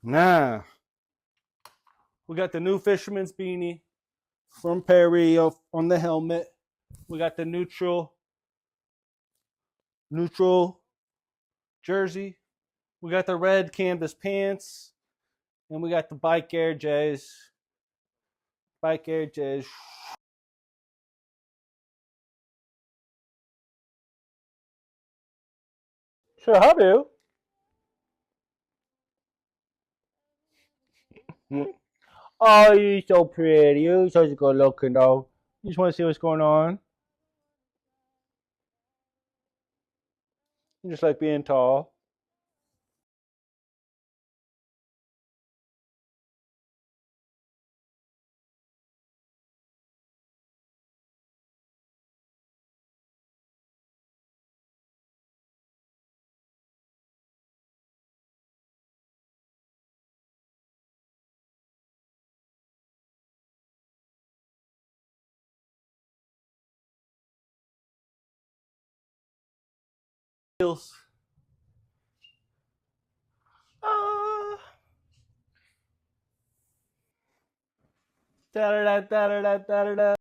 Now, we got the new fisherman's beanie from Perry on the helmet. We got the neutral jersey. We got the red canvas pants. And we got the Bike Air J's. Bike Air J's. Sure, how do? Oh, you're so pretty. You're such a good looking dog. You just want to see what's going on. You just like being tall. Feels. Ah. Da da da da da da da da.